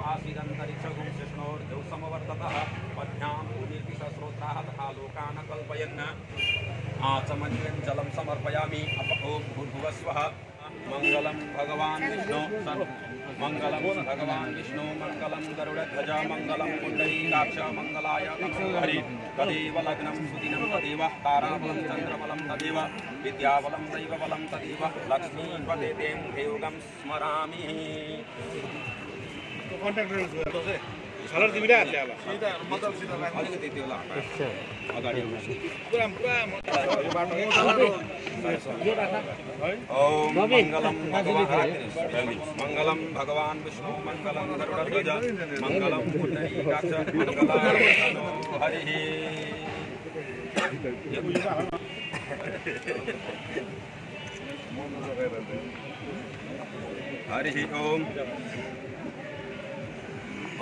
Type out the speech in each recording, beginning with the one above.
आसीदन्तरिक्षगुं कृष्णोर्जौ समवर्ततः पद्भ्यां भूमिर्विषस्रोत्राः तथा लोकान् कल्पयन् आचमनीयं जलं समर्पयामि। ॐ भूर्भुवस्वः। मंगलं भगवान् विष्णु मंगलं भगवान् विष्णु मंगलं गरुडध्वज मंगलं पुण्डरीकाक्ष मंगलाय हरि। तदेव लग्नं सुदिनं तदेव ताराबलं चन्द्रबलं तदेव विद्याबलं दैवबलं तदेव लक्ष्मीपते तें देवगं स्मरामि। सलर तिमीले हाल्ने होला सीधा मतलब सीधा अलिकति त्यो होला अगाडि ओम मंगलम भगवान् विष्णु मंगलम गरुडध्वज मंगलम पुण्डरीकाक्ष मंगलाय हरि। हरि ओम।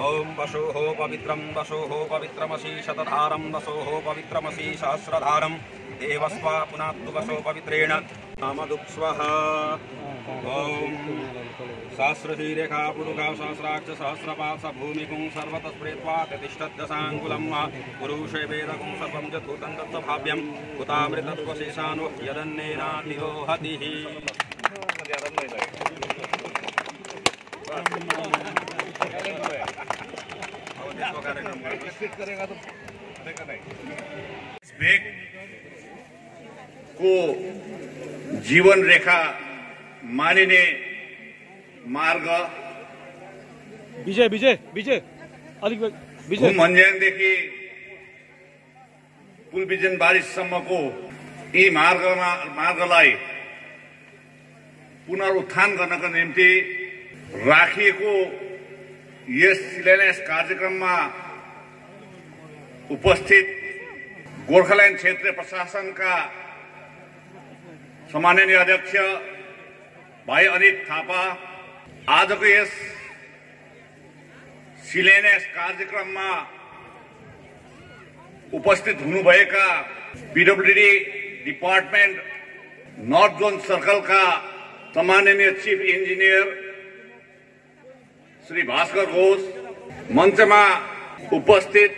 ओम वशोः पवित्रं दशोः पवित्रमसि शतधारं दशोः पवित्रमसि सहस्रधारं देवस्वा पुनात्तु वशो पवित्रेण नामदुक्स्वः। ओम सहस्रशीरेखा पुरुषा सहस्राक्ष सहस्रपाश भूमिकुं सर्वतः स्प्रेत्वा तिष्ठद्दशाङ्गुलं पुरुषे वेदकुं सर्वं च धूतं तत्स्वभाव्यं कुतामृतत्वशेषानो यदन्नेनातिरोहतिः। भेग को जीवन रेखा मानिने मार्ग विजय विजय विजय अलिक विजय मन्ज्याङदेखि पुलबिजनबारीसम्मको यी मार्गलाई पुनरुत्थान गर्नका निम्ति राखिएको यस शिलान्यास कार्यक्रममा उपस्थित गोर्खाल्यान्ड क्षेत्रीय प्रशासनका सम्माननीय अध्यक्ष भाइ अनित थापा, आजको यस शिलान्यास कार्यक्रममा उपस्थित हुनुभएका पीडब्ल्यूडी डिपार्टमेन्ट नर्थ जोन सर्कलका सम्माननीय चीफ इन्जिनियर श्री भास्कर घोष, मञ्चमा उपस्थित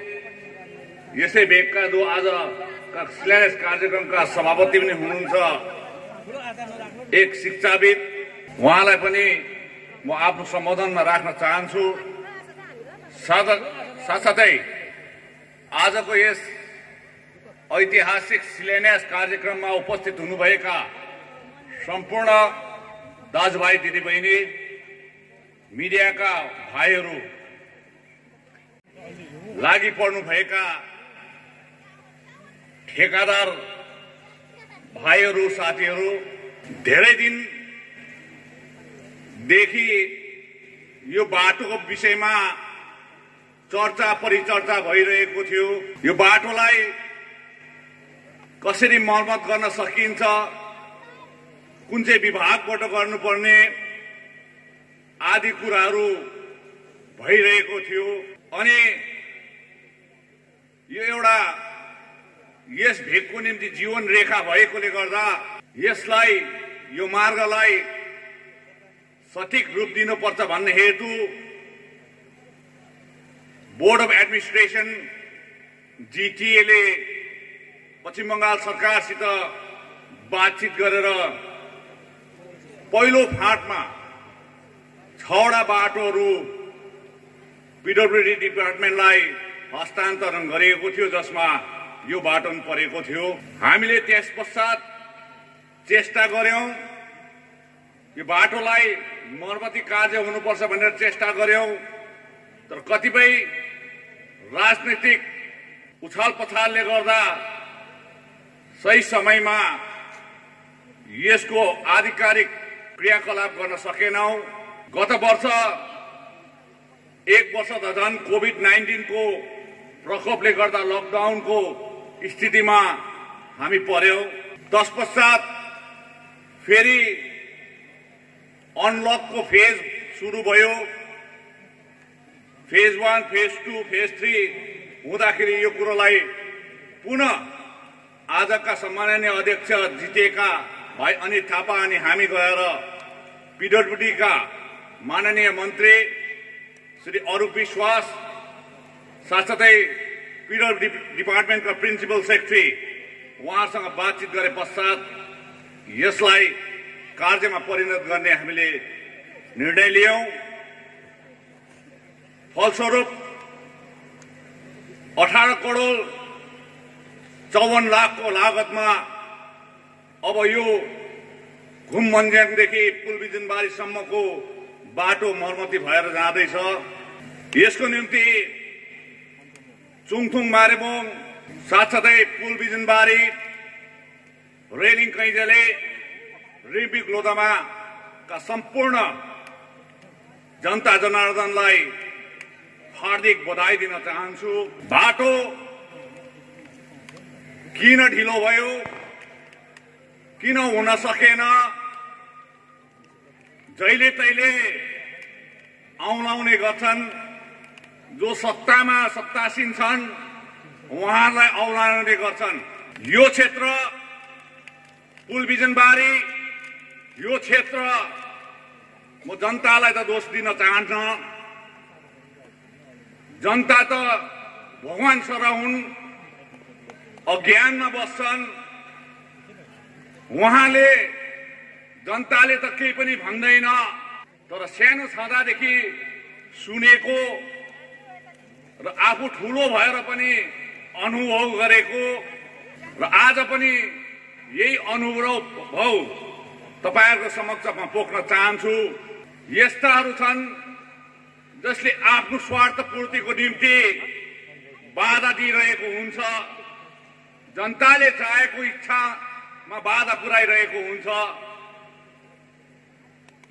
यसै भेगका जो आज शिलान्यास कार्यक्रमका सभापति पनि हुनुहुन्छ एक शिक्षाविद, उहाँलाई पनि म आफ्नो सम्बोधनमा राख्न चाहन्छु। साथसाथै आजको यस ऐतिहासिक शिलान्यास कार्यक्रममा उपस्थित हुनुभएका सम्पूर्ण दाजुभाइ दिदीबहिनी, मीडियाका भाइहरू, लागि पर्नुभएका ठेकादार भाइहरू, साथीहरू, धेरै दिनदेखि यो बाटोको विषयमा चर्चा परिचर्चा भइरहेको थियो। यो बाटोलाई कसरी मर्मत गर्न सकिन्छ, कुन चाहिँ विभागबाट गर्नुपर्ने आदि कुराहरू भइरहेको थियो। अनि यो एउटा यस भेगको निम्ति जीवन रेखा भएकोले गर्दा यसलाई, यो मार्गलाई सठिक रूप दिनुपर्छ भन्ने हेतु बोर्ड अफ एडमिनिस्ट्रेसन जीटीए ले पश्चिम बंगाल सरकारसित बातचित गरेर पहिलो फाँटमा 6वटा बाटोहरू पीडब्ल्यूडी डिपार्टमेन्टलाई हस्तान्तरण गरिएको थियो, जसमा यो बाटो पनि परेको थियो। हामीले त्यस पश्चात चेष्टा गर्यौं, यो बाटोलाई मर्मती कार्य हुनुपर्छ भनेर चेष्टा गर्यौं, तर कतिपय राजनीतिक उछाल पछालले गर्दा सही समयमा यसको आधिकारिक क्रियाकलाप गर्न सकेनौं। गत वर्ष 1 वर्ष त झन् कोभिड-19 को प्रकोपले गर्दा लकडाउनको स्थितिमा हामी पर्यौं। तत्पश्चात फेरि अनलकको फेज सुरु भयो। फेज 1, फेज 2, फेज 3 हुँदाखेरि यो कुरोलाई पुनः आजका सम्माननीय अध्यक्ष जितेका भाइ अनित थापा अनि हामी गएर पीडब्ल्यूडीका माननीय मन्त्री श्री अरूप विश्वास साथसाथै पीडब्ल्यूडी डिपार्टमेन्टका प्रिन्सिपल सेक्रेटरी उहाँसँग बातचित गरे पश्चात यसलाई कार्यमा परिणत गर्ने हामीले निर्णय लियौं। फलस्वरूप 18 करोड 54 लाखको लागतमा अब यो घुम मन्ज्याङदेखि पुलबिजनबारीसम्मको बाटो मर्मती भएर जाँदैछ। यसको निम्ति चुङथुङ मारेबोङ साथसाथै पुलबिजनबारी रेलिङ कैँजले रिम्बिक लोधामाका सम्पूर्ण जनता जनार्दनलाई हार्दिक बधाई दिन चाहन्छु। बाटो किन ढिलो भयो, किन हुन सकेन, जहिले तैले औलाउने गर्छन्। जो सत्तामा सत्तासीन छन् उहाँलाई औलाउने गर्छन्। यो क्षेत्र पुलबिजनबारी, यो क्षेत्र म जनतालाई त दोष दिन चाहन्न। जनता त भगवान सर हुन्, अज्ञानमा बस्छन्। उहाँले जनताले त केही पनि भन्दैन, तर सानो छँदादेखि सुनेको र आफू ठूलो भएर पनि अनुभव गरेको र आज पनि यही अनुभव तपाईहरुको समक्षमा पोख्न चाहन्छु। यस्ताहरू छन् जसले आफ्नो स्वार्थ पूर्तिको निम्ति बाधा दिइरहेको हुन्छ, जनताले चाहेको इच्छामा बाधा पुर्याइरहेको हुन्छ।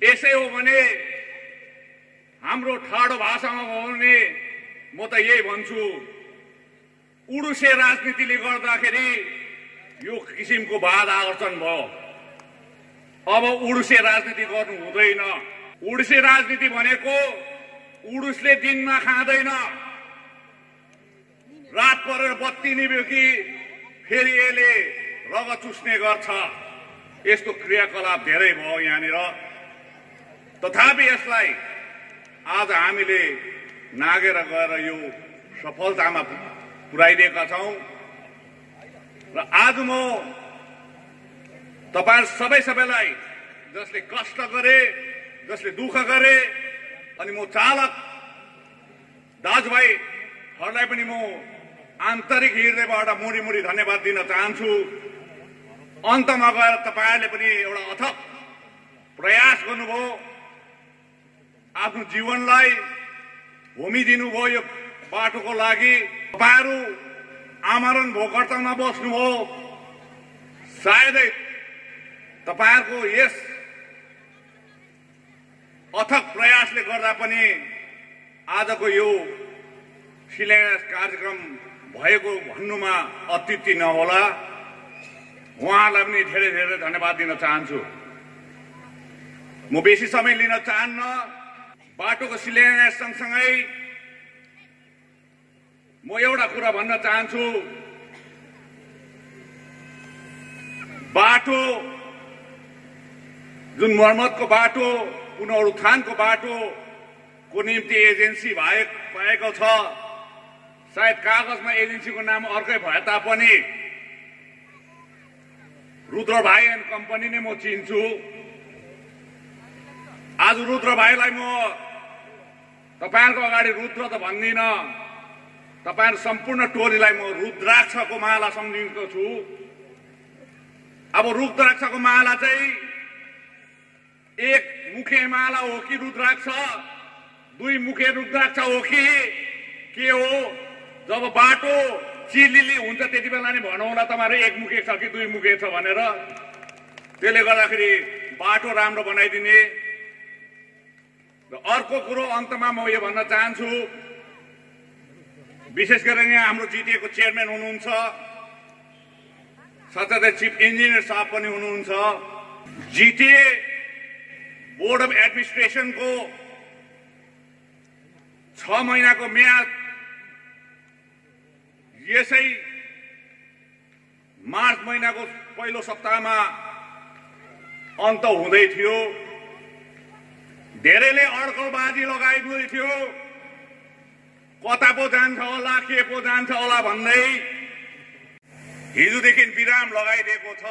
यसै हो भने हाम्रो ठाडो भाषामा हो भने म त यही भन्छु, उडुसे राजनीतिले गर्दाखेरि यो किसिमको बाधा अर्चन भयो। अब उडुसे राजनीति गर्नु हुँदैन। उडुसे राजनीति भनेको उडुसले दिनमा खाँदैन, रात परेर बत्ती निभ्यो कि फेरि यसले रगत चुस्ने गर्छ। यस्तो क्रियाकलाप धेरै भयो यहाँनिर। तथापि यसलाई आज हामीले नागेर गएर यो सफलतामा पुर्याइदिएका छौं। र आज म तपाईहरु सबैलाई जसले कष्ट गरे, जसले दुःख गरे, अनि म चालक दाजुभाइहरूलाई पनि म आन्तरिक हृदयबाट मुडी मुडी धन्यवाद दिन चाहन्छु। अन्तमा गएर तपाईहरुले पनि एउटा अथक प्रयास गर्नुभयो, आफ्नो जीवनलाई होमिदिनुभयो यो बाटोको लागि। तपाईहरु आमरण भोकर्तामा बस्नुभयो। सायदै तपाईहरुको यस अथक प्रयासले गर्दा पनि आजको यो शिलान्यास कार्यक्रम भएको भन्नुमा अत्युक्ति नहोला। उहाँलाई पनि धेरै धेरै धन्यवाद दिन चाहन्छु। म बेसी समय लिन चाहन्न। बाटोको शिलान्यास सँगसँगै म एउटा कुरा भन्न चाहन्छु। बाटो जुन मर्मतको बाटो, पुनरुत्थानको बाटोको निम्ति एजेन्सी भएको छ। सायद कागजमा एजेन्सीको नाम अर्कै भए तापनि रुद्र भाइ एन्ड कम्पनी नै म चिन्छु। आज रुद्र भाइलाई म तपाईहरुको अगाडि रुद्र त भन्दिन, तपाईहरु सम्पूर्ण टोलीलाई म रुद्राक्षको माला सम्झिएको छु। अब रुद्राक्षको माला चाहिँ एक मुखे माला हो कि रुद्राक्ष, दुई मुखे रुद्राक्ष हो कि के हो? जब बाटो चिलिली हुन्छ त्यति बेला नै भनौँला तपाईहरु एक मुखे छ कि दुई मुखे छ भनेर। त्यसले गर्दाखेरि बाटो राम्रो बनाइदिने। र अर्को कुरो अन्तमा म यो भन्न चाहन्छु, विशेष गरेर यहाँ हाम्रो जिटिएको चेयरम्यान हुनुहुन्छ, साथसाथै चिफ इन्जिनियर साहब पनि हुनुहुन्छ। जिटिए बोर्ड अफ एडमिनिस्ट्रेसनको 6 महिनाको म्याद यसै मार्च महिनाको पहिलो सप्ताहमा अन्त हुँदै थियो। धेरैले अड्कलबाजी लगाइदिँदै थियो, कता पो जान्छ होला, के पो जान्छ होला भन्दै। हिजोदेखि विराम लगाइदिएको छ।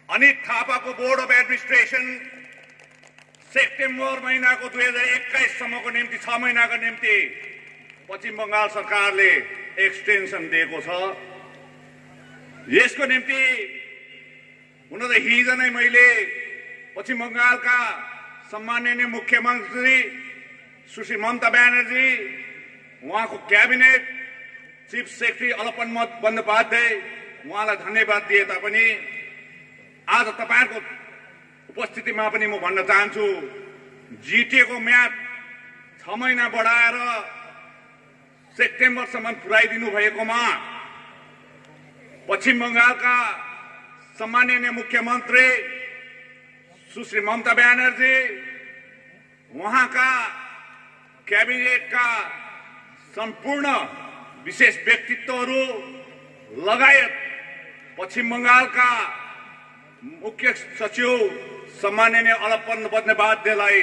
अनित थापाको बोर्ड अफ एडमिनिस्ट्रेसन सेप्टेम्बर महिनाको 2021 सम्मको निम्ति 6 महिनाको निम्ति पश्चिम बंगाल सरकारले एक्सटेन्सन दिएको छ। यसको निम्ति हुन त हिजो नै मैले पश्चिम बंगालका सम्माननीय मुख्यमन्त्री सुश्री ममता ब्यानर्जी, उहाँको क्याबिनेट चिफ सेक्रेटरी अलपन बन्द-पाध्याय, उहाँलाई धन्यवाद दिए तापनि आज तपाईहरुको उपस्थितिमा पनि म भन्न चाहन्छु, जिटिएको म्याद 6 महिना बढाएर सेप्टेम्बरसम्म पुर्याइदिनु भएकोमा पश्चिम बंगालका सम्माननीय मुख्यमन्त्री सुश्री ममता ब्यानर्जी, उहाँका क्याबिनेटका सम्पूर्ण विशेष व्यक्तित्वहरू लगायत पश्चिम बंगालका मुख्य सचिव सम्माननीय अलपन बन्द-पाध्यायलाई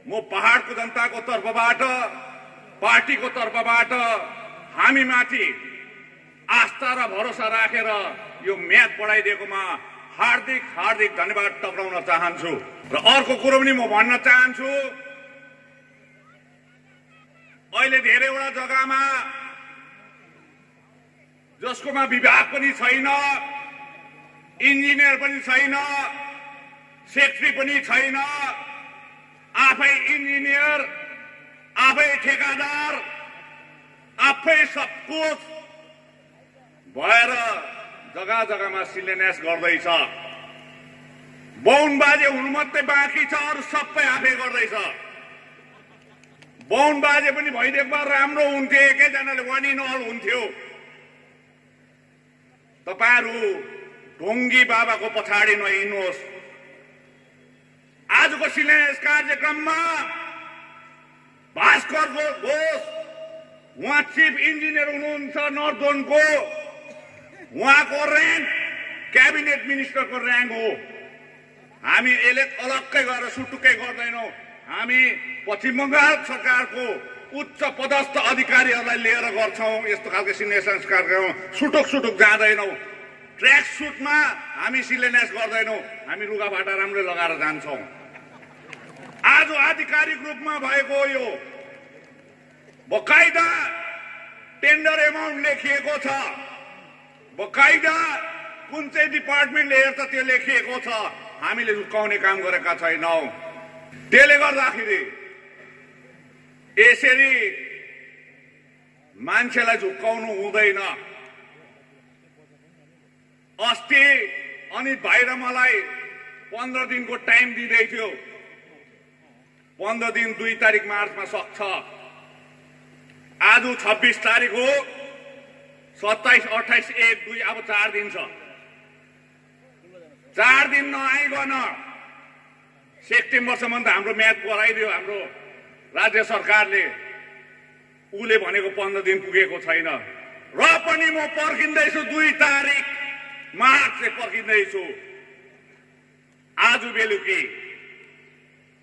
म पहाडको जनताको तर्फबाट, पार्टीको तर्फबाट हामीमाथि आस्था र भरोसा राखेर यो म्याद बढाइदिएकोमा हार्दिक हार्दिक धन्यवाद टक्राउन चाहन्छु। र अर्को कुरो पनि म भन्न चाहन्छु, अहिले धेरैवटा जग्गामा जसकोमा विभाग पनि छैन, इन्जिनियर पनि छैन, सेक्रेटरी पनि छैन, आफै इन्जिनियर, आफै ठेकादार, आफै सब कुछ भएर जग्गा जग्गामा शिलान्यास गर्दैछ। बाहुन बाजे हुनु मात्रै बाँकी छ, अरू सबै आफै गर्दैछ। बाहुन बाजे पनि भइदिएको भए राम्रो हुन्थ्यो, एकैजनाले वान इन अल हुन्थ्यो। तपाईहरु ढोंगी बाबाको पछाडि नहिँड्नुहोस्। आजको शिलान्यास कार्यक्रममा भास्कर घोष, उहाँ चिफ इन्जिनियर हुनुहुन्छ नर्थ जोनको, उहाँको र्याङ्क क्याबिनेट मिनिस्टरको र्याङ्क हो। हामी अलग्गै गरेर सुटुक्कै गर्दैनौं। हामी पश्चिम बंगाल सरकारको उच्च पदस्थ अधिकारीहरूलाई लिएर गर्छौं यस्तो खालको शिलान्यास कार्यक्रम। सुटुक सुटुक जाँदैनौं, ट्र्याक सुटमा हामी शिलान्यास गर्दैनौं, हामी लुगाफाटा राम्रै लगाएर जान्छौं। आज आधिकारिक रूपमा भएको यो बकाइदा टेन्डर एमाउन्ट लेखिएको छ, बकाइदा कुन चाहिँ डिपार्टमेन्टले हेर्छ त्यो लेखिएको छ, हामीले झुक्काउने काम गरेका छैनौं। त्यसले गर्दाखेरि यसरी मान्छेलाई झुक्काउनु हुँदैन। अस्ति अनित भाइ र मलाई 15 दिनको टाइम दिँदै थियो। 15 दिन 2 तारिक मार्चमा सक्छ। आज 26 तारिक हो, 27, 28, 1, 2 अब 4 दिन छ। 4 दिन नआइकन सेप्टेम्बरसम्म त हाम्रो म्याद गराइदियो हाम्रो राज्य सरकारले। उले भनेको 15 दिन पुगेको छैन। र पनि म पर्खिँदैछु 2 तारिक मार्च चाहिँ पर्खिँदैछु। आज बेलुकी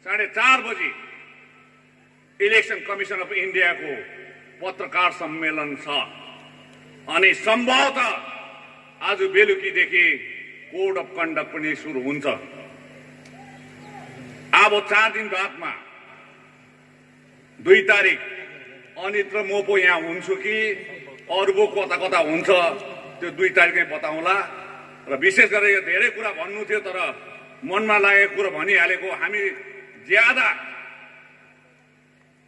4:30 बजी इलेक्सन कमिसन अफ इन्डियाको पत्रकार सम्मेलन छ अनि सम्भवतः आज बेलुकीदेखि कोड अफ कन्डक्ट पनि सुरु हुन्छ। अब 4 दिन बादमा 2 तारिक अनित र म पो यहाँ हुन्छु कि अरू पो कता कता हुन्छ त्यो 2 तारिकमै बताउँला। र विशेष गरेर यो धेरै कुरा भन्नु थियो तर मनमा लागेको कुरा भनिहालेको। हामी ज्यादा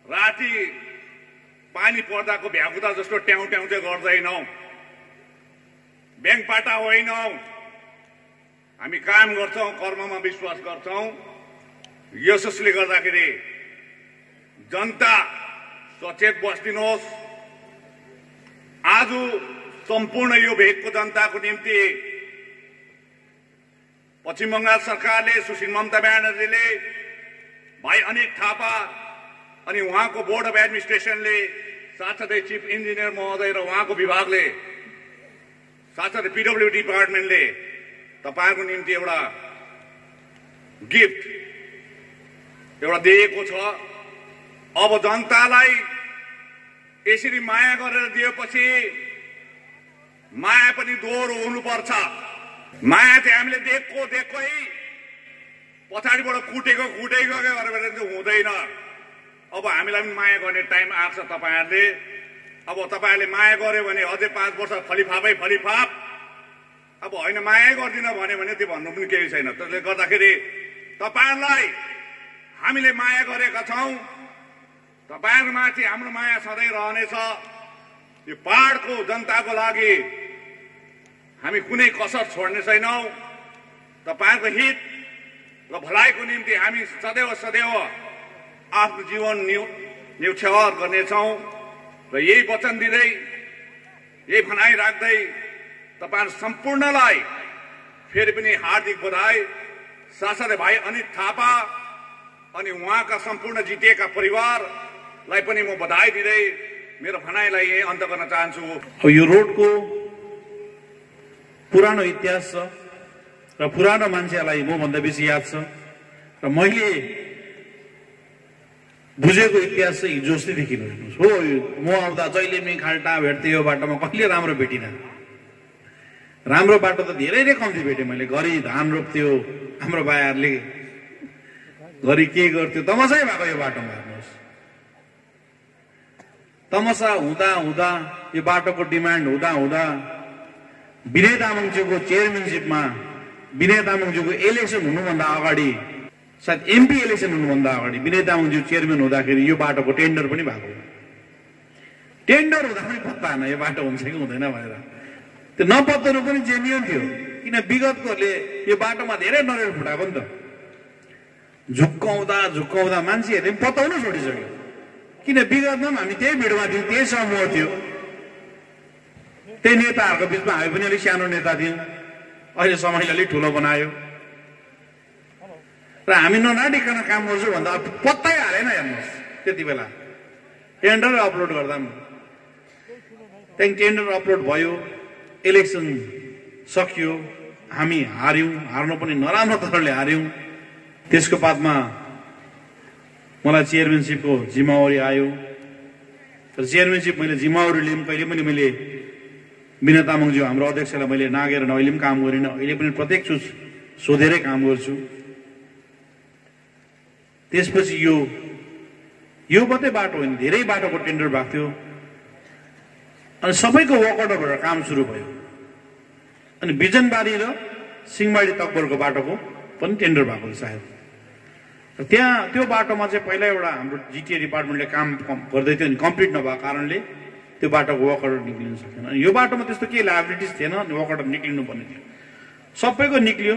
राति पानी पर्दाको भ्याकुता जस्तो ट्याउ ट्याउ चाहिँ गर्दैनौं, ब्याङपाटा होइनौं। हामी काम गर्छौं, कर्ममा विश्वास गर्छौं। यसले गर्दाखेरि जनता सचेत बस्दिनुहोस्। आज सम्पूर्ण यो भेगको जनताको निम्ति पश्चिम बंगाल सरकारले, सुश्री ममता ब्यानर्जीले, भाइ अनित थापा अनि उहाँको बोर्ड अफ एडमिनिस्ट्रेसनले, साथसाथै चिफ इन्जिनियर महोदय र उहाँको विभागले, साथसाथै पीडब्ल्यू डिपार्टमेन्टले तपाईहरुको निम्ति एउटा गिफ्ट एउटा दिएको छ। अब जनतालाई यसरी माया गरेर दिएपछि माया पनि दोहोरो हुनुपर्छ। माया चाहिँ हामीले देखै पछाडिबाट कुटेको गरेर चाहिँ हुँदैन। अब हामीलाई पनि माया गर्ने टाइम आएको छ तपाईहरुले। अब तपाईहरुले माया गर्यो भने अझै 5 वर्ष फलिफाप। अब होइन माया गर्दिन भने त्यो भन्नु पनि केही छैन। त्यसले गर्दाखेरि तपाईहरुलाई हामीले माया गरेका छौं। तपाईहरुमाथि हाम्रो माया सधैँ रहनेछ। यो पहाडको जनताको लागि हामी कुनै कसर छोड्ने छैनौं। तपाईहरुको हित र भलाइको निम्ति हामी सदैव आफ्नो जीवन न्यौछावर गर्नेछौं। र यही वचन दिँदै, यही भनाइ राख्दै तपाईहरु सम्पूर्णलाई फेरि पनि हार्दिक बधाई। साथसाथै भाइ अनित थापा अनि उहाँका सम्पूर्ण जिटिएका परिवारलाई पनि म बधाई दिँदै मेरो भनाइलाई यही अन्त गर्न चाहन्छु। यो रोडको पुरानो इतिहास छ र पुरानो मान्छेलाई म भन्दा बेसी याद छ र मैले बुझेको इतिहास चाहिँ हिजो अस्तिदेखि हेर्नुहोस् हो। म आउँदा जहिले पनि खाल्टा भेट्थेँ यो बाटोमा, कहिले राम्रो भेटिनँ। राम्रो बाटो त धेरै नै कम्ती भेटेँ मैले। घरि धान रोप्थ्यो हाम्रो बायाहरूले, घरि के गर्थ्यो, तमसै भएको यो बाटोमा हेर्नुहोस्। तमसा हुँदा यो बाटोको डिमान्ड हुँदा विनय तामाङज्यूको चेयरम्यानसिपमा, विनय तामाङज्यूको इलेक्सन हुनुभन्दा अगाडि, सायद एमपी इलेक्सन हुनुभन्दा अगाडि विनय तामाङज्यू चेयरम्यान हुँदाखेरि यो बाटोको टेन्डर पनि भएको। टेन्डर हुँदा पनि पत्ता आएन यो बाटो हुन्छ कि हुँदैन भनेर। त्यो नपत्ताउनु पनि जेन्युन थियो, किन विगतकोहरूले यो बाटोमा धेरै नरेर फुटाएको नि त। झुक्काउँदा मान्छेहरूले पत्ताउन छोडिसक्यो। किन विगतमा पनि हामी त्यही भिडमा थियौँ, त्यही समूह थियो, त्यही नेताहरूको बिचमा हामी पनि अलिक सानो नेता थियौँ। अहिले समयले अलिक ठुलो बनायो र हामी ननाडिकन काम गर्छौँ भन्दा पत्तै हालेन। हेर्नुहोस् त्यति बेला टेन्डर अपलोड गर्दा त्यहाँदेखि टेन्डर अपलोड भयो, इलेक्सन सकियो, हामी हार्नु पनि नराम्रो तरिकाले हार्यौँ। त्यसको बादमा मलाई चेयरम्यानसिपको जिम्मेवारी आयो। तर चेयरम्यानसिप मैले जिम्मेवारी लिएँ कहिले पनि मैले विनय तामाङज्यू हाम्रो अध्यक्षलाई मैले नागेर अहिले पनि काम गरिनँ। अहिले पनि प्रत्येक चोट सोधेरै काम गर्छु। त्यसपछि यो मात्रै बाटो होइन, धेरै बाटोको टेन्डर भएको थियो अनि सबैको वर्कआउट भएर काम सुरु भयो। अनि बिजनबारी र सिंहमारी तकबरको बाटोको पनि टेन्डर भएको छ सायद। त्यहाँ त्यो बाटोमा चाहिँ पहिला एउटा हाम्रो जिटिए डिपार्टमेन्टले काम गर्दै थियो, अनि कम्प्लिट नभएको कारणले त्यो बाटोको वर्कआउट निक्लिन सकेन। अनि यो बाटोमा त्यस्तो केही लाइबिलिटिज थिएन, वर्कआउट निक्लिनु पर्ने थियो। सबैको निक्लियो।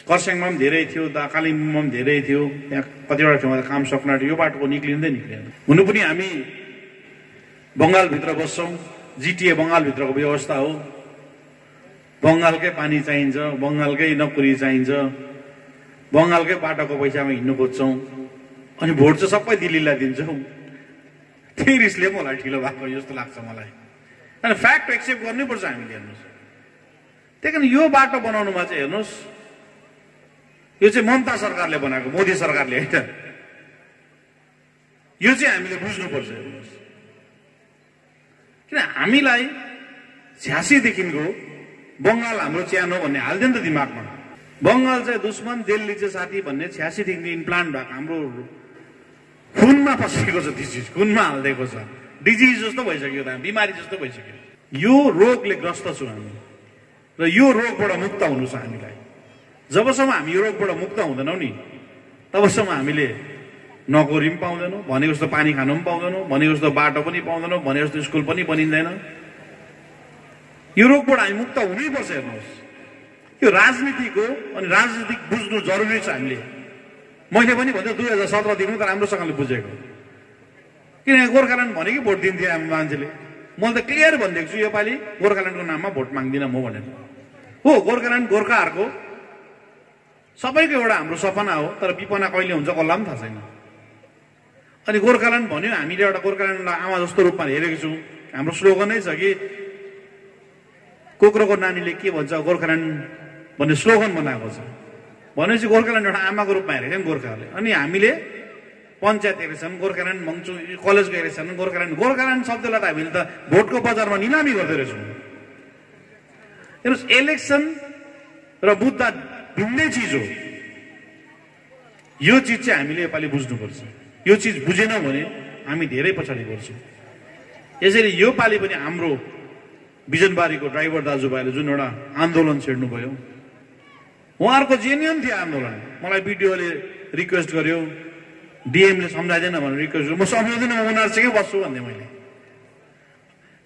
खरसाङमा पनि धेरै थियो, कालिम्पोङमा पनि धेरै थियो, त्यहाँ कतिवटा ठाउँमा काम सक्न यो बाटोको निक्लिँदैन। हुनु पनि हामी बङ्गालभित्र बस्छौँ, जिटिए बङ्गालभित्रको व्यवस्था हो। बङ्गालकै पानी चाहिन्छ, बङ्गालकै नोकरी चाहिन्छ, बङ्गालकै बाटोको पैसामा हिँड्नु खोज्छौँ, अनि भोट चाहिँ सबै दिल्लीलाई दिन्छौँ। त्यही रिसले मलाई ढिलो भएको जस्तो लाग्छ मलाई। अनि फ्याक्ट एक्सेप्ट गर्नैपर्छ हामीले। हेर्नुहोस् त्यही कारण यो बाटो बनाउनुमा चाहिँ हेर्नुहोस्, यो चाहिँ ममता सरकारले बनाएको, मोदी सरकारले होइन। यो चाहिँ हामीले बुझ्नुपर्छ। हेर्नुहोस् किन हामीलाई 86 देखिको बङ्गाल हाम्रो च्यानो भन्ने हाल्दैन त दिमागमा। बङ्गाल चाहिँ दुश्मन, दिल्ली चाहिँ साथी भन्ने 86 देखि इम्प्लान्ट भएको हाम्रो खुनमा पसेको छ। डिजिज खुनमा हालिदिएको छ। डिजिज जस्तो भइसक्यो, बिमारी जस्तो भइसक्यो। यो रोगले ग्रस्त छौँ हामी र यो रोगबाट मुक्त हुनु छ हामीलाई। जबसम्म हामी यो रोगबाट मुक्त हुँदैनौँ नि तबसम्म हामीले नोकरी पनि पाउँदैनौँ, भनेको जस्तो पानी खानु पनि पाउँदैनौँ, भनेको जस्तो बाटो पनि पाउँदैनौँ, भनेको जस्तो स्कुल पनि बनिँदैन। यो रोगबाट हामी मुक्त हुनैपर्छ। हेर्नुहोस् यो राजनीतिको अनि राजनीतिक बुझ्नु जरुरी छ हामीले। मैले पनि भन्छु 2017 देखि त राम्रोसँगले बुझेको, किनकि गोर्खाल्यान्ड भनेकै भोट दिन्थ्यो हामी मान्छेले। मैले त क्लियर भनिदिएको छु योपालि गोर्खाल्यान्डको नाममा भोट माग्दिनँ म भनेर। हो, गोर्खाल्यान्ड गोर्खाहरूको सबैको एउटा हाम्रो सपना हो, तर विपना कहिले हुन्छ कसलाई पनि थाहा छैन। अनि गोर्खाल्यान्ड भन्यो, हामीले एउटा गोर्खाल्यान्डलाई आमा जस्तो रूपमा हेरेको छौँ। हाम्रो स्लोगनै छ कि कुखुराको नानीले के भन्छ गोर्खाल्यान्ड भन्ने स्लोगन बनाएको छ। भनेपछि गोर्खाल्यान्ड एउटा आमाको रूपमा हेरेको नि गोर्खाहरूले। अनि हामीले पञ्चायत इलेक्सन गोर्खाल्यान्ड भन्छौँ, कलेजको इलेक्सन गोर्खाल्यान्ड शब्दलाई त हामीले त भोटको बजारमा निलामी गर्दै रहेछौँ। हेर्नुहोस्, इलेक्सन र मुद्दा भिन्नै चिज हो। यो चिज चाहिँ हामीले योपालि बुझ्नुपर्छ। यो चिज बुझेनौँ भने हामी धेरै पछाडि पर्छौँ। यसरी यो पालि पनि हाम्रो बिजनबारीको ड्राइभर दाजुभाइले जुन एउटा आन्दोलन छेड्नुभयो, उहाँहरूको जेन्युन थियो आन्दोलन। मलाई बिडिओले रिक्वेस्ट गर्यो, डिएमले सम्झाइदिएन भनेर रिक्वेस्ट गर्यो। म सम्झाउँदिनँ, म उनीहरूसँगै बस्छु भन्ने मैले।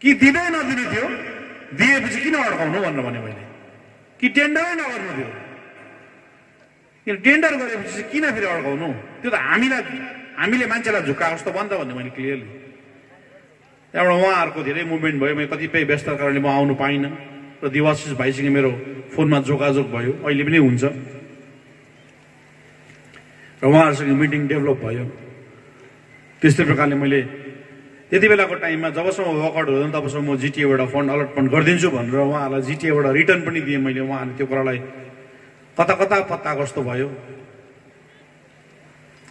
कि दिँदै नदिनु थियो, दिएपछि किन अड्काउनु भनेर भने मैले। कि टेन्डरै नगर्नु थियो, किन टेन्डर गरेपछि किन फेरि अड्काउनु? त्यो त हामीले मान्छेलाई झुक्काएको जस्तो बन्छ भन्ने मैले क्लियरली। त्यहाँबाट उहाँहरूको धेरै मुभमेन्ट भयो। मैले कतिपय व्यस्तताको कारणले म आउनु पाइनँ र देवाशिष भाइसँग मेरो फोनमा जोगाजोग भयो, अहिले पनि हुन्छ र उहाँहरूसँग मिटिङ डेभलप भयो। त्यस्तै प्रकारले मैले त्यति बेलाको टाइममा जबसम्म वर्कआउट हुँदैन तबसम्म म जिटिएबाट फन्ड अलटमेन्ट गरिदिन्छु भनेर उहाँहरूलाई जिटिएबाट रिटर्न पनि दिएँ मैले। उहाँहरूले त्यो कुरालाई कता कता पत्ता कस्तो भयो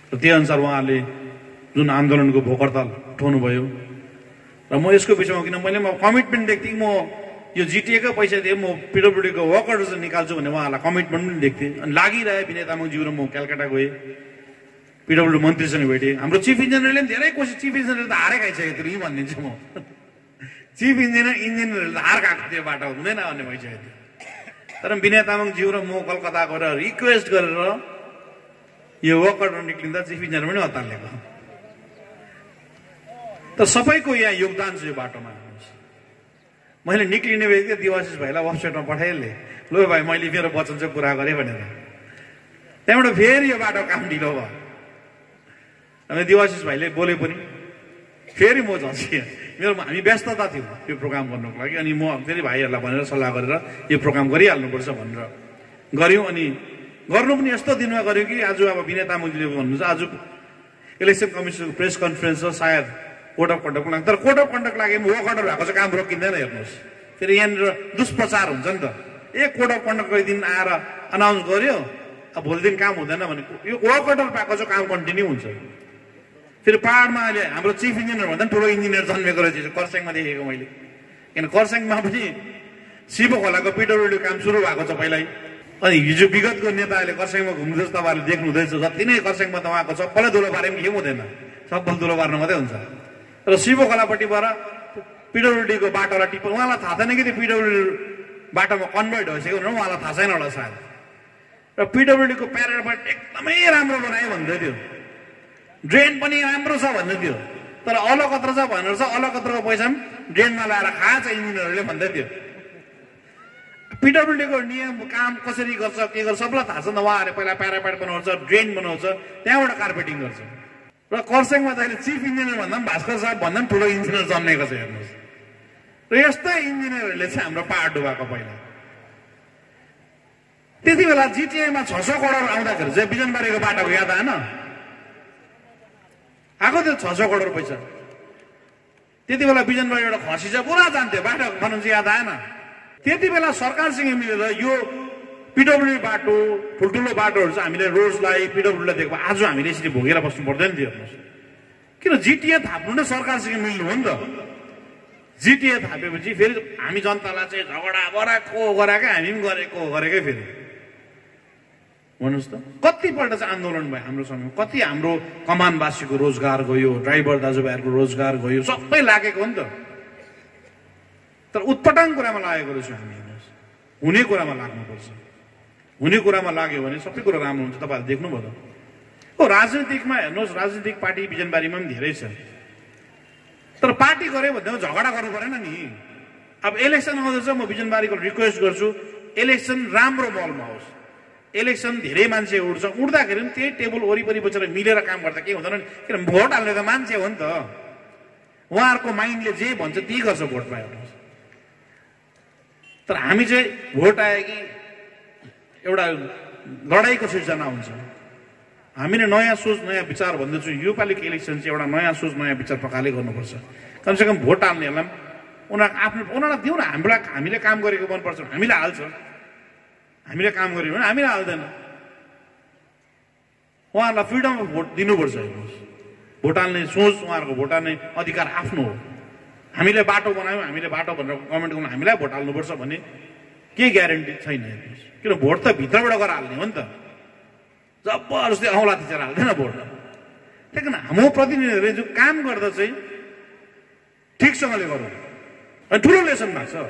र त्यही अनुसार उहाँहरूले जुन आन्दोलनको भोक हडताल उठाउनु भयो। र म यसको विषयमा किन मैले कमिटमेन्ट दिएको थिएँ, म यो जिटिएकै पैसा दिएँ, म पिडब्ल्युडीको वर्कर्स निकाल्छु भन्ने उहाँहरूलाई कमिटमेन्ट पनि दिएको थिएँ। अनि लागिरहे विनय तामाङज्यू र म कलकत्ता गएँ, पिडब्ल्युडी मन्त्रीसँग भेटेँ। हाम्रो चिफ इन्जिनियरले पनि धेरै कोसिस, चिफ इन्जिनियर त हारै खाइसकेको थियो भनिदिन्छु म। चिफ इन्जिनियरहरूले त हार खाएको थियो, बाटो हुँदैन भन्ने भइसकेको थियो। तर विनय तामाङज्यू र म कलकत्ता गएर रिक्वेस्ट गरेर यो वर्कआउट निक्लिँदा चिफ इन्जिनियर पनि हतार ल्याएको। तर सबैको यहाँ योगदान छ यो बाटोमा। मैले निक्लिने बित्तिकै देवाशिष भाइलाई वेबसाइटमा पठाइहालेँ, लो भाइ मैले मेरो वचन चाहिँ पुरा गरेँ भनेर। त्यहाँबाट फेरि यो बाटो काम ढिलो भयो। अनि देवाशिष भाइले बोले पनि फेरि म झस्किएँ। हामी व्यस्तता थियौँ यो प्रोग्राम गर्नुको लागि। अनि म फेरि भाइहरूलाई भनेर सल्लाह गरेर यो प्रोग्राम गरिहाल्नुपर्छ भनेर गऱ्यौँ। अनि गर्नु पनि यस्तो दिनमा गऱ्यो कि आज अब विनय तामाङले भन्नुहुन्छ आज इलेक्सन कमिसनको प्रेस कन्फरेन्स छ, सायद कोड अफ कन्डक्टको लागि। तर कोड अफ कन्डक्ट लागि वर्क अर्डर भएको चाहिँ काम रोकिँदैन। हेर्नुहोस्, फेरि यहाँनिर दुष्प्रचार हुन्छ नि त। कोड अफ कन्डक्टको दिन आएर अनाउन्स गर्यो, अब भोलि दिन काम हुँदैन भने यो वर्क अर्डर पाएको चाहिँ काम कन्टिन्यू हुन्छ। फेरि पहाडमा अहिले हाम्रो चिफ इन्जिनियर भन्दा पनि ठुलो इन्जिनियर जन्मेको रहेछ, कर्स्याङमा देखेको मैले। किन कर्स्याङमा पनि शिव खोलाको पिडब्ल्युडी काम सुरु भएको छ पहिल्यै। अनि हिजो विगतको नेताहरूले कर्स्याङमा घुम्दैछ, तपाईँहरूले देख्नु हुँदैछ। जति नै कर्स्याङमा त उहाँको चप्पलै धुलो पारे पनि केही हुँदैन, चप्पल धुलो पार्नु मात्रै हुन्छ। र शिव खोलापट्टिबाट पिडब्ल्युडीको बाटोलाई टिप्नु उहाँलाई थाहा छैन कि त्यो पिडब्ल्युडी बाटोमा कन्भर्ट भइसक्यो भनेर उहाँलाई थाहा छैन होला सायद। र पिडब्ल्युडीको प्याराबाट एकदमै राम्रो बनायो भन्दै थियो, ड्रेन पनि राम्रो छ भन्दै थियो। तर अलकत्र छ भनेर चाहिँ अलकत्रको पैसा पनि ड्रेनमा लगाएर खान्छ इन्जिनियरहरूले भन्दै थियो। पिडब्ल्युडीको नियम काम कसरी गर्छ के गर्छ सबलाई थाहा छ नि त। उहाँहरूले पहिला प्यारापेट बनाउँछ, ड्रेन बनाउँछ, त्यहाँबाट कार्पेटिङ गर्छ। र कर्स्याङमा त अहिले चिफ इन्जिनियर भन्दा पनि भास्कर साहब भन्दा पनि ठुलो इन्जिनियर जन्मेको छ हेर्नुहोस्। र यस्तै इन्जिनियरहरूले चाहिँ हाम्रो पहाड डुबाएको पहिला। त्यति बेला जिटिएमा 600 करोड आउँदाखेरि चाहिँ बिजनबारीको बाटोको याद आएन? आएको थियो 600 करोड पैसा। त्यति बेला बिजनबारी एउटा खसी चाहिँ पुरा जान्थ्यो, बाटो बनाउनु चाहिँ याद आएन? त्यति बेला सरकारसँग मिलेर यो पिडब्ल्युडी बाटो, ठुल्ठुलो बाटोहरू चाहिँ हामीले रोड्सलाई पिडब्ल्युडीलाई दिएको आज हामीले यसरी भोगेर बस्नु पर्दैन थियो हेर्नुहोस्। किन जिटिए थाप्नु नै सरकारसँग मिल्नु हो नि त। जिटिए थापेपछि फेरि हामी जनतालाई चाहिँ झगडा को गराएकै हामी पनि गरेकै फेरि भन्नुहोस् त। कतिपल्ट चाहिँ आन्दोलन भयो हाम्रो समय, कति हाम्रो कमानवासीको रोजगार गयो, ड्राइभर दाजुभाइहरूको रोजगार गयो, सबै लागेको हो नि त। तर उत्पटाङ कुरामा लागेको रहेछ हामी हेर्नुहोस्। हुने कुरामा लाग्नुपर्छ, हुने कुरामा लाग्यो भने सबै कुरा राम्रो हुन्छ। तपाईँहरूले देख्नुभयो त। हो, राजनीतिकमा हेर्नुहोस्, राजनीतिक पार्टी बिजनबारीमा पनि धेरै छ। तर पार्टी गऱ्यो भन्दा झगडा गर्नु परेन नि। अब इलेक्सन आउँदैछ, म बिजनबारीको रिक्वेस्ट गर्छु इलेक्सन राम्रो बलमा होस्। इलेक्सन धेरै मान्छे उठ्छ, उठ्दाखेरि पनि त्यही टेबल वरिपरि बसेर मिलेर काम गर्दा केही हुँदैन नि, किन भोट हाल्ने त मान्छे हो नि त। उहाँहरूको माइन्डले जे भन्छ त्यही गर्छ भोटमा हेर्नुहोस्। तर हामी चाहिँ भोट आयो कि एउटा लडाइँको सिर्जना हुन्छ। हामीले नयाँ सोच नयाँ विचार भन्दैछु, योपालिको इलेक्सन चाहिँ एउटा नयाँ सोच नयाँ विचार प्रकारले गर्नुपर्छ। कमसेकम भोट हाल्नेहरूलाई उनीहरूलाई दिउँ न, हामीले काम गरेको मनपर्छ, हामीले हाल्छ। हामीले काम गऱ्यौँ भने हामीले हाल्दैन। उहाँहरूलाई फ्रिडम अफ भोट दिनुपर्छ। हेर्नुहोस्, भोट हाल्ने सोच, उहाँहरूको भोट हाल्ने अधिकार आफ्नो हो। हामीले बाटो बनायौँ, हामीले बाटो भनेर गभर्मेन्ट गर्नु हामीलाई भोट हाल्नुपर्छ भन्ने केही ग्यारेन्टी छैन। हेर्नुहोस्, किन भोट त भित्रबाट गएर हाल्ने हो नि त, जबरजस्ती औँला थिचेर हाल्दैन भोट। त्यही कारण हाम्रो प्रतिनिधिहरूले जो काम गर्दा चाहिँ ठिकसँगले गरौँ। अनि ठुलो लेसन भएको छ।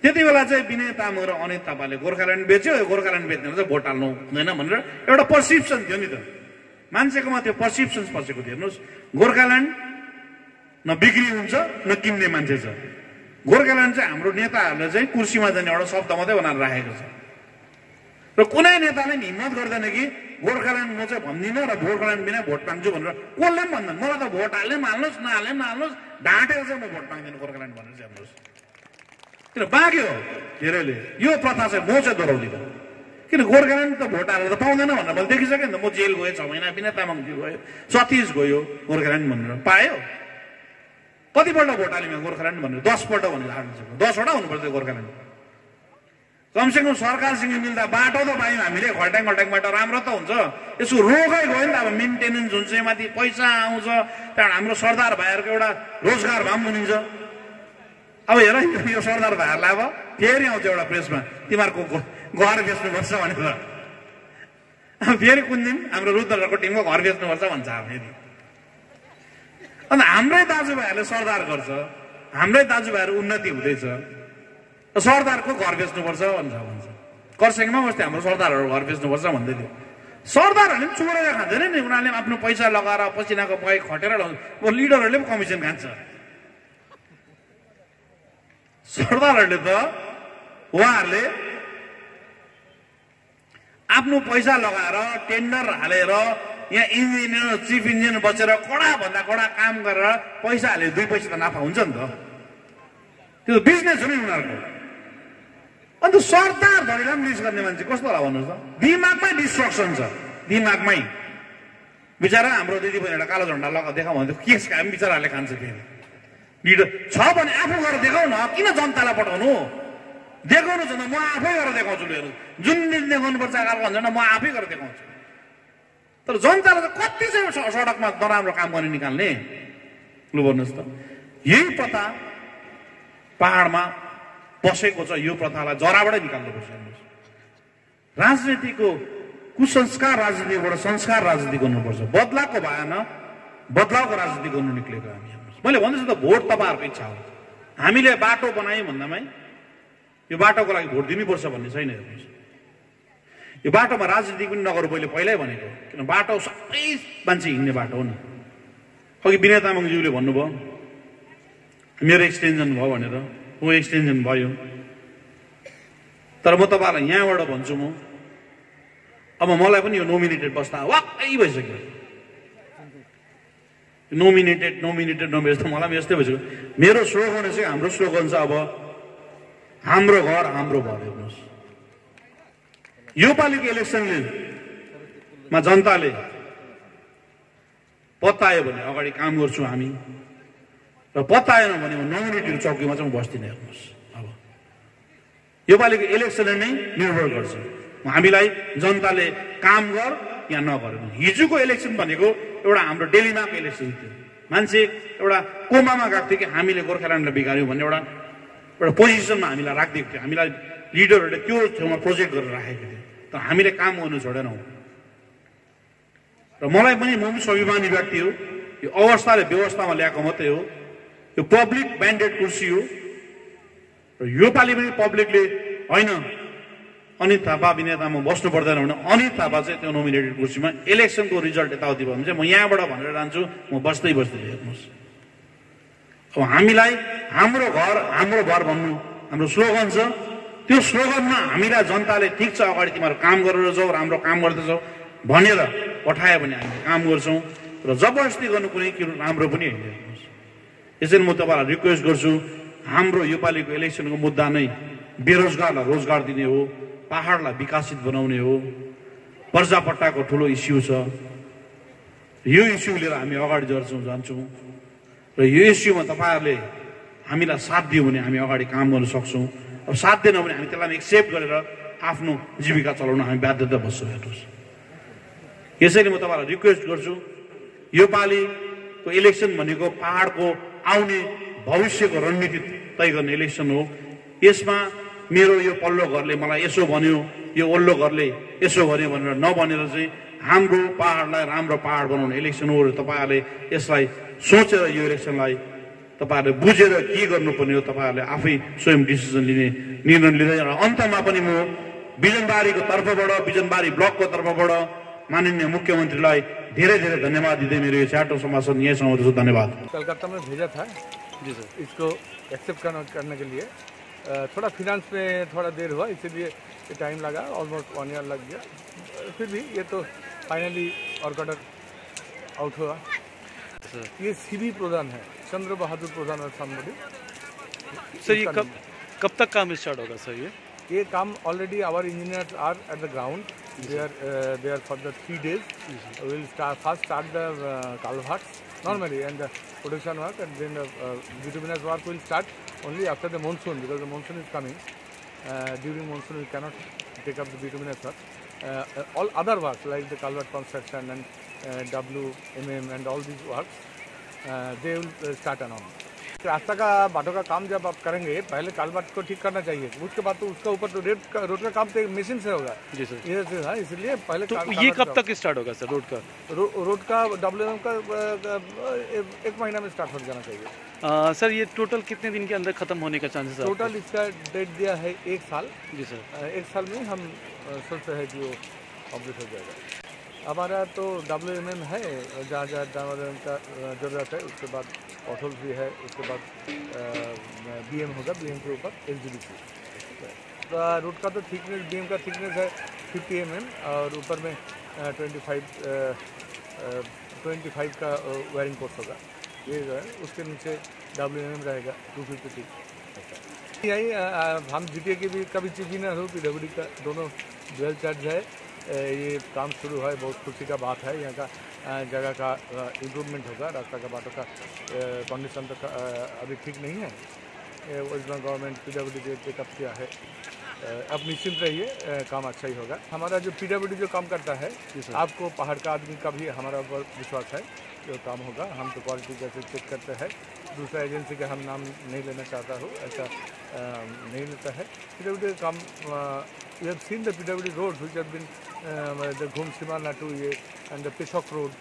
त्यति बेला चाहिँ विनय तामाङ र अनित थापाले गोर्खाल्यान्ड बेच्यो, गोर्खाल्यान्ड बेच्ने चाहिँ भोट हाल्नु हुँदैन भनेर एउटा पर्सिप्सन थियो नि त, मान्छेकोमा त्यो पर्सिप्सन्स पसेको थियो। हेर्नुहोस्, गोर्खाल्यान्ड न बिक्री हुन्छ न किन्ने मान्छे छ। गोर्खाल्यान्ड चाहिँ हाम्रो नेताहरूले चाहिँ कुर्सीमा जाने एउटा शब्द मात्रै बनाएर राखेको छ। र कुनै नेताले हिम्मत गर्दैन कि गोर्खाल्यान्ड म चाहिँ भन्दिनँ र गोर्खाल्यान्ड बिना भोट माग्छु भनेर कसले पनि भन्दैन। मलाई त भोट हाल्ने पनि हाल्नुहोस्, नहाल्ने पनि हाल्नुहोस्, ढाँटेर चाहिँ म भोट माग्दिनँ गोर्खाल्यान्ड भनेर चाहिँ। हेर्नुहोस्, किन बाँक्यो धेरैले यो प्रथा चाहिँ म चाहिँ दोहोऱ्याउँदिनँ। किन गोर्खाल्यान्ड त भोट हालेर त पाउँदैन भनेर मैले देखिसकेँ नि त। म जेल गएँ 6 महिना, विनय तामाङ गयो, सतीश गयो गोर्खाल्यान्ड भनेर पायो। कतिपल्ट भोट हाल्यौँ गोर्खाल्यान्ड भनेर? 10 पल्ट भनेर हाल्नु, 10वटा हुनुपर्छ गोर्खाल्यान्ड। कमसेकम सरकारसँग मिल्दा बाटो त पायौँ हामीले, घल्ट्याङ बाटो राम्रो त हुन्छ। यसको रोगै गयो नि त। अब मेन्टेनेन्स हुन्छ, माथि पैसा आउँछ, त्यहाँबाट हाम्रो सरदार भाइहरूको एउटा रोजगार भए पनि बनिन्छ। अब हेर यो सरदार भाइहरूलाई अब फेरि आउँछ एउटा प्रेसमा, तिमीहरूको घर बेच्नुपर्छ भनेर। फेरि कुन दिन हाम्रो रुद्रहरूको टिमको घर बेच्नुपर्छ भन्छ फेरि। अन्त हाम्रै दाजुभाइहरूले सरदार गर्छ, हाम्रै दाजुभाइहरू उन्नति हुँदैछ, सरदारको घर बेच्नुपर्छ भन्छ। कर्सियङमा अस्ति हाम्रो सरदारहरू घर बेच्नुपर्छ भन्दै थियो। सरदारहरूले पनि चोरेर खाँदैन नि, उनीहरूले आफ्नो पैसा लगाएर पसिनाको पैसा खटेर ल्याउँछ। लिडरहरूले पनि कमिसन खान्छ। सरदारहरूले त उहाँहरूले आफ्नो पैसा लगाएर टेन्डर हालेर यहाँ इन्जिनियर चिफ इन्जिनियर बसेर कडा भन्दा कडा काम गरेर पैसा हाले 2 पैसा त नाफा हुन्छ नि त। त्यो बिजनेस हो नि उनीहरूको। अन्त सरदार धरीलाई पनि लिस्ट गर्ने मान्छे कस्तो होला भन्नुहोस् त? दिमागमै डिस्ट्रक्सन छ, दिमागमै। बिचरा हाम्रो दिदी बहिनीलाई कालो झन्डा लगा देखाउँ भने केस खायो बिचराहरूले खान्छ। फेरि लिडर छ भने आफू गएर देखाउ न, किन जनतालाई पठाउनु? देखाउनु छ म आफै गरेर देखाउँछु। हेर्नु, जुन दिन देखाउनुपर्छ कालो झन्डा म आफै गरेर देखाउँछु। तर जनतालाई त कति चाहिँ सडकमा नराम्रो काम गर्ने निकाल्ने? लु भन्नुहोस् त। यही प्रथा पहाडमा बसेको छ, यो प्रथालाई जराबाटै निकाल्नुपर्छ। हेर्नुहोस्, राजनीतिको कुसंस्कार राजनीतिबाट संस्कार राजनीति गर्नुपर्छ। बदलाको भएन, बदलावको राजनीति गर्नु निक्लेको हामी। हेर्नुहोस्, मैले भन्दैछु त भोट तपाईँहरूको इच्छा हो। हामीले बाटो बनायौँ भन्दामै यो बाटोको लागि भोट दिनुपर्छ भन्ने छैन। हेर्नुहोस्, यो बाटोमा राजनीति पनि नगरौँ मैले पहिल्यै भनेको, किन बाटो सबै मान्छे हिँड्ने बाटो हो नि। अघि विनय तामाङज्यूले भन्नुभयो मेरो एक्सटेन्सन भयो भनेर, हो एक्सटेन्सन भयो। तर म तपाईँलाई यहाँबाट भन्छु, म अब मलाई पनि यो नोमिनेटेड बस्दा वाक्कै भइसक्यो। नोमिनेटेड त मलाई पनि यस्तै भइसक्यो। मेरो स्लोगन चाहिँ, हाम्रो स्लोगन छ अब हाम्रो घर हाम्रो घर। हेर्नुहोस्, योपालिको इलेक्सनमा जनताले पत्तायो भने अगाडि काम गर्छु हामी, र पत्ताएन भने नोमिनेटेड चौकीमा चाहिँ म बस्दिनँ। हेर्नुहोस्, अब योपालिको इलेक्सनले नै निर्भर गर्छ हामीलाई जनताले काम गर या नगर। हिजोको इलेक्सन भनेको एउटा हाम्रो डेलीमाको इलेक्सन थियो। मान्छे एउटा कोमामा गएको थियो कि हामीले गोर्खाल्यान्डलाई बिगार्यौँ भन्ने एउटा पोजिसनमा हामीलाई राखिदिएको थियो। हामीलाई लिडरहरूले त्यो ठाउँमा प्रोजेक्ट गरेर राखेको थियो। तर हामीले काम गर्नु छोडेनौँ। र मलाई पनि, म पनि स्वाभिमानी व्यक्ति हो। यो अवस्थाले व्यवस्थामा ल्याएको मात्रै हो। यो पब्लिक म्यान्डेट कुर्सी हो। र योपालि पनि पब्लिकले होइन अनित थापा विनय तामाङ बस्नु पर्दैन भने अनित थापा चाहिँ त्यो नोमिनेटेड कुर्सीमा इलेक्सनको रिजल्ट यताउति भयो भने चाहिँ म यहाँबाट भनेर जान्छु, म बस्दै। हेर्नुहोस्, अब हामीलाई हाम्रो घर भन्नु हाम्रो स्लोगन छ। त्यो स्लोगनमा हामीलाई जनताले ठिक छ अगाडि तिमीहरू काम गरेर जाऊ, राम्रो काम गर्दैछौ भनेर पठायो भने हामी काम गर्छौँ र जबरजस्ती गर्नु कुनै कुरो राम्रो पनि होइन। यसरी म तपाईँहरूलाई रिक्वेस्ट गर्छु, हाम्रो योपालिको इलेक्सनको मुद्दा नै बेरोजगारलाई रोजगार दिने हो, पहाडलाई विकसित बनाउने हो, पर्जापट्टाको ठुलो इस्यु छ। यो इस्यु लिएर हामी अगाडि जान्छौँ र यो इस्युमा तपाईँहरूले हामीलाई साथ दियो भने हामी अगाडि काम गर्न सक्छौँ। अब साथ दिएन भने हामी त्यसलाई एक्सेप्ट गरेर आफ्नो जीविका चलाउन हामी बाध्यता बस्छौँ। हेर्नुहोस्, यसैले म तपाईँहरूलाई रिक्वेस्ट गर्छु, योपालिको इलेक्सन भनेको पहाडको आउने भविष्यको रणनीति तय गर्ने इलेक्सन हो। यसमा मेरो यो पल्लो घरले मलाई यसो भन्यो, यो ओल्लो घरले यसो भन्यो भनेर नभनेर चाहिँ हाम्रो पहाडलाई राम्रो पहाड बनाउने इलेक्सन हो र तपाईँहरूले यसलाई सोचेर यो इलेक्सनलाई तपाईँहरूले बुझेर के गर्नुपर्ने हो तपाईँहरूले आफै स्वयं डिसिजन लिने निर्णय लिँदै। र अन्तमा पनि म बिजनबारीको तर्फबाट, बिजनबारी ब्लकको तर्फबाट माननीय मुख्यमन्त्रीलाई धेरै धेरै धन्यवाद दिँदै मेरो यो चारटौं सम्भाषण यही समाउँदछु। धन्यवाद। कलकत्ता में भेजा था जी सर। इसको एक्सेप्ट करने के लिए थोड़ा फिनांस में थोड़ा देर हुआ, इसीलिए टाइम लगा, ऑलमोस्ट 1 ईयर लग गया। फिर भी ये तो फाइनली ऑर्डर आउट हुआ। ये सीबी प्रधान है, चंद्र बहादुर प्रधान और somebody। सर ये कब तक काम स्टार्ट होगा सर? ये काम already our engineers are at the ground, they are for the 3 days। We will first start the culverts normally and the production work, and then the bituminous work will start only after the monsoon, because the monsoon is coming. During monsoon we cannot take up the bituminous work. All other works like the culvert construction and WMM and all these works they will start around। रास्ता का बाटों का काम जब आप करेंगे, पहले कालबाट को ठीक करना चाहिए, उसके बाद तो उसका ऊपर तो रोड का काम तो मशीन से होगा। जी सर। ये हाँ, इसलिए पहले तो ये कब तक स्टार्ट होगा सर? रोड का WMM का 1 महीना में स्टार्ट हो जाना चाहिए। सर ये टोटल कितने दिन के अंदर खत्म होने का चांसेस? टोटल इसका डेट दिया है 1 साल। जी सर। 1 साल में हम सोचते हैं कि वो कंप्लीट हो जाएगा। हमारा तो WMM है, जहाँ WMM का ज़रूरत है, उसके बाद ऑटोल्स भी है, उसके बाद BM होगा, BM के ऊपर LGBT। तो रोड का तो थिकनेस, BM का थिकनेस है 50 mm और ऊपर में 25 का वायरिंग कोर्स होगा। ये जो है उसके नीचे WMM रहेगा 250। यही हम GTA की भी कभी चीज़ ना हो, PWD का दोनों ड्यूअल चार्ज है। ये काम शुरू है, बहुत खुशी का बात है। यहाँ का जगह का इम्प्रूवमेंट होगा, रास्ता का बाटों का कंडीशन तो अभी ठीक नहीं है। वेस्ट बंगाल गवर्नमेंट PWD को टेकअप किया है, अब निश्चिंत रहिए, काम अच्छा ही होगा। हमारा जो PWD जो काम करता है, आपको पहाड़ का आदमी का भी हमारा ऊपर विश्वास है जो काम होगा। हम तो क्वालिटी जैसे चेक करते हैं, दूसरा एजेंसी का हम नाम नहीं लेना चाहता हूँ, ऐसा नहीं लेता है। PWD का काम, you have seen the PWD roads which have been the Ghumsimana to and the Pishok road,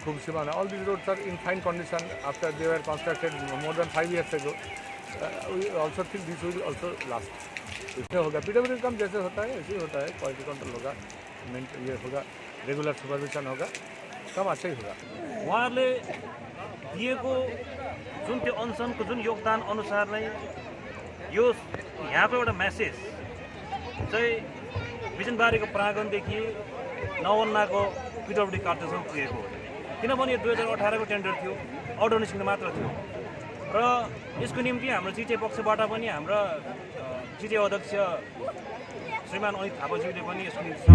Ghumsimana, all these roads are in fine condition after they were constructed more than 5 years ago। We also think this will also last। इसमें होगा PWD काम जैसे होता है ऐसे ही होता है, quality control होगा, ये होगा, रेगुलर सुपरविजन होगा, काम अच्छा ही होगा। उहाँहरूले दिएको जुन त्यो अनसनको जुन योगदान अनुसार नै यो यहाँको एउटा मेसेज चाहिँ बिजनबारीको प्राङ्गणदेखि नवन्नाको PWD कार्यसम्म पुगेको हो। किनभने यो 2018 को टेन्डर थियो, अर्डर निस्किनु मात्र थियो र यसको निम्ति हाम्रो जिटिए पक्षबाट पनि हाम्रा जिटिए अध्यक्ष श्रीमान अनित थापाज्यूले पनि यसको निम्ति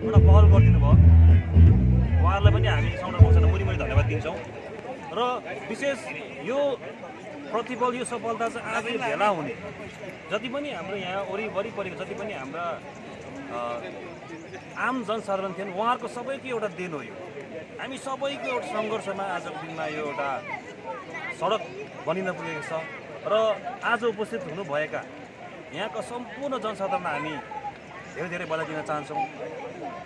एउटा पहल गरिदिनु भयो। उहाँहरूलाई पनि हामी सौडा पक्षबाट मुरी धन्यवाद दिन्छौँ र विशेष यो प्रतिफल, यो सफलता चाहिँ आजै भेला हुने जति पनि हाम्रो यहाँ वरिपरिको जति पनि हाम्रा आम जनसाधारण थिएन, उहाँहरूको सबैको एउटा देन हो। यो हामी सबैको एउटा सङ्घर्षमा आजको दिनमा यो एउटा सडक बनिन पुगेको छ र आज उपस्थित हुनुभएका यहाँका सम्पूर्ण जनसाधारणलाई हामी धेरै धेरै बधाई दिन चाहन्छौँ।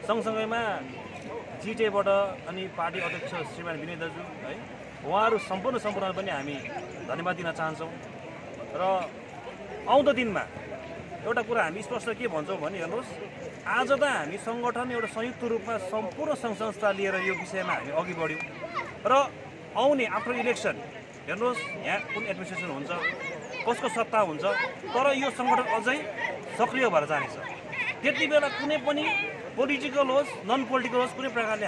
सँगसँगैमा जिटिएबाट अनि पार्टी अध्यक्ष श्रीमान विनय दाजु है, उहाँहरू सम्पूर्ण पनि हामी धन्यवाद दिन चाहन्छौँ। र आउँदो दिनमा एउटा कुरा हामी स्पष्ट के भन्छौँ भने, हेर्नुहोस् आज त हामी सङ्गठन एउटा संयुक्त रूपमा सम्पूर्ण सङ्घ संस्था लिएर यो विषयमा हामी अघि बढ्यौँ र आउने आफ्टर इलेक्सन हेर्नुहोस् यहाँ कुन एडमिनिस्ट्रेसन हुन्छ, कसको सत्ता हुन्छ, तर यो सङ्गठन अझै सक्रिय भएर जानेछ। त्यति बेला कुनै पनि पोलिटिकल होस् नन पोलिटिकल होस् कुनै प्रकारले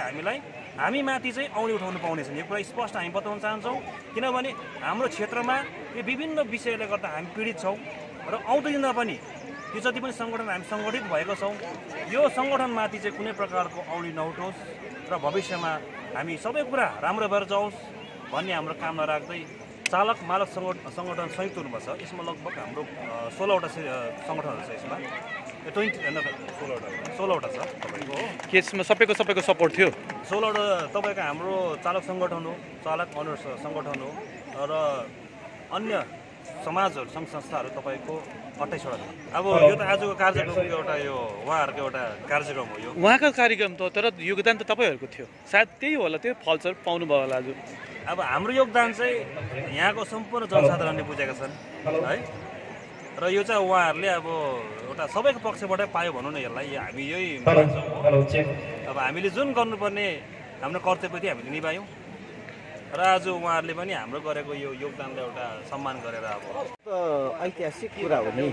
हामी माथि चाहिँ औँली उठाउनु पाउनेछन्। यो कुरा स्पष्ट हामी बताउन चाहन्छौँ, किनभने हाम्रो क्षेत्रमा यो विभिन्न विषयले गर्दा हामी पीडित छौँ र आउँदो दिनमा पनि यो जति पनि सङ्गठन हामी सङ्गठित भएको छौँ यो सङ्गठनमाथि चाहिँ कुनै प्रकारको औँली नउठोस् र भविष्यमा हामी सबै कुरा राम्रो भएर जाओस् भन्ने हाम्रो कामना राख्दै चालक मालक सङ्गठन संयुक्त हुनुपर्छ। यसमा लगभग हाम्रो 16वटा सङ्गठनहरू छ। यसमा 16वटा छ तपाईँको हो। यसमा सबैको सपोर्ट थियो। 16वटा तपाईँको हाम्रो चालक सङ्गठन हो, चालक अनर सङ्गठन हो र अन्य समाजहरू सङ्घ संस्थाहरू तपाईँको 28वटा छ। अब यो त आजको कार्यक्रमको एउटा यो उहाँहरूको एउटा कार्यक्रम हो। यो उहाँको कार्यक्रम त तर योगदान त तपाईँहरूको थियो, सायद त्यही होला, त्यो फलस्वरूप पाउनुभयो होला आज। अब हाम्रो योगदान चाहिँ यहाँको सम्पूर्ण जनसाधारणले बुझेका छन् है, र यो चाहिँ उहाँहरूले अब एउटा सबैको पक्षबाटै पायो भनौँ न यसलाई। हामी यही मान्छौँ। अब हामीले जुन गर्नुपर्ने हाम्रो कर्तव्य थियो हामीले निभायौँ र आज उहाँहरूले पनि हाम्रो गरेको यो योगदानलाई एउटा सम्मान गरेर अब ऐतिहासिक कुरा हो नि,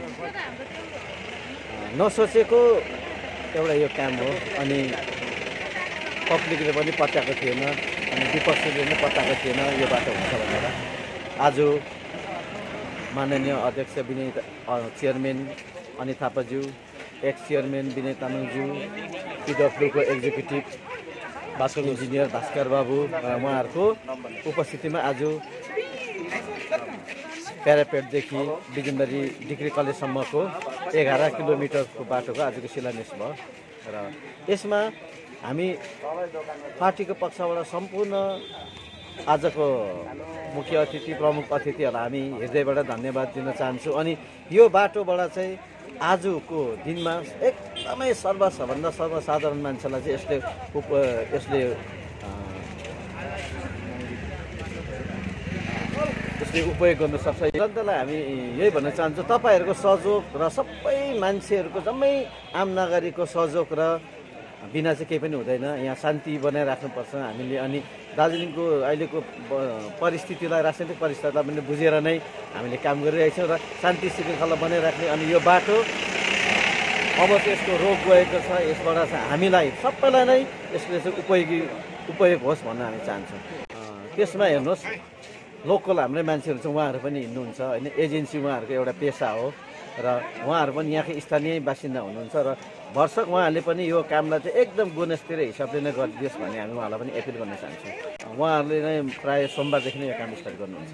नसोचेको एउटा यो काम हो। अनि पब्लिकले पनि पत्याएको थिएन अनि विपक्षीले पनि पत्याएको थिएन यो बाटो हुन्छ भनेर। आज माननीय अध्यक्ष विनय चेयरम्यान अनित थापाज्यू, एक्स चेयरम्यान विनय तामाङज्यू, पिडब्ल्यूको एक्जिक्युटिभ इन्जिनियर भास्कर बाबु उहाँहरूको उपस्थितिमा आज प्यारापेटदेखि बिजनबारी डिग्री कलेजसम्मको 11 किलोमिटरको बाटोको आजको शिलान्यास भयो। र यसमा हामी पार्टीको पक्षबाट सम्पूर्ण आजको मुख्य अतिथि प्रमुख अतिथिहरूलाई हामी हृदयबाट धन्यवाद दिन चाहन्छु। अनि यो बाटोबाट चाहिँ आजको दिनमा एकदमै सबभन्दा सर्वसाधारण मान्छेलाई चाहिँ यसले उपयोग गर्न सक्छ। जनतालाई हामी यही भन्न चाहन्छौँ, तपाईँहरूको सहयोग र सबै मान्छेहरूको जम्मै आम नागरिकको सहयोग र बिना चाहिँ केही पनि हुँदैन। यहाँ शान्ति बनाइराख्नुपर्छ हामीले। अनि दार्जिलिङको अहिलेको परिस्थितिलाई, राजनैतिक परिस्थितिलाई पनि बुझेर नै हामीले काम गरिरहेछौँ र शान्ति श्रृङ्खला बनाइराख्ने। अनि यो बाटो अब चाहिँ यसको रोग गएको छ, यसबाट चाहिँ हामीलाई सबैलाई नै यसले चाहिँ उपयोग होस् भन्न हामी चाहन्छौँ। त्यसमा हेर्नुहोस्, लोकल हाम्रै मान्छेहरू चाहिँ उहाँहरू पनि हिँड्नुहुन्छ होइन, एजेन्सी उहाँहरूको एउटा पेसा हो र उहाँहरू पनि यहाँकै स्थानीय बासिन्दा हुनुहुन्छ र भरसक उहाँहरूले पनि यो कामलाई चाहिँ एकदम गुणस्तर हिसाबले नै गरिदियोस् भन्ने हामी उहाँलाई पनि एपिल गर्न चाहन्छौँ। उहाँहरूले नै प्रायः सोमबारदेखि नै यो काम स्टार्ट गर्नुहुन्छ।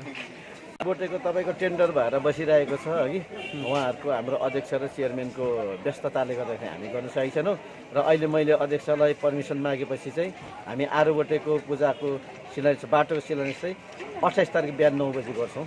बोटेको तपाईँको टेन्डर भएर बसिरहेको छ कि उहाँहरूको हाम्रो अध्यक्ष र चेयरम्यानको व्यस्तताले गर्दाखेरि हामी गर्न सकेका छैनौँ। र अहिले मैले अध्यक्षलाई पर्मिसन मागेपछि चाहिँ हामी आरोबोटेको पूजाको शिलान्यास बाटोको शिलान्यास चाहिँ 28 तारिक बिहान 9 बजी गर्छौँ।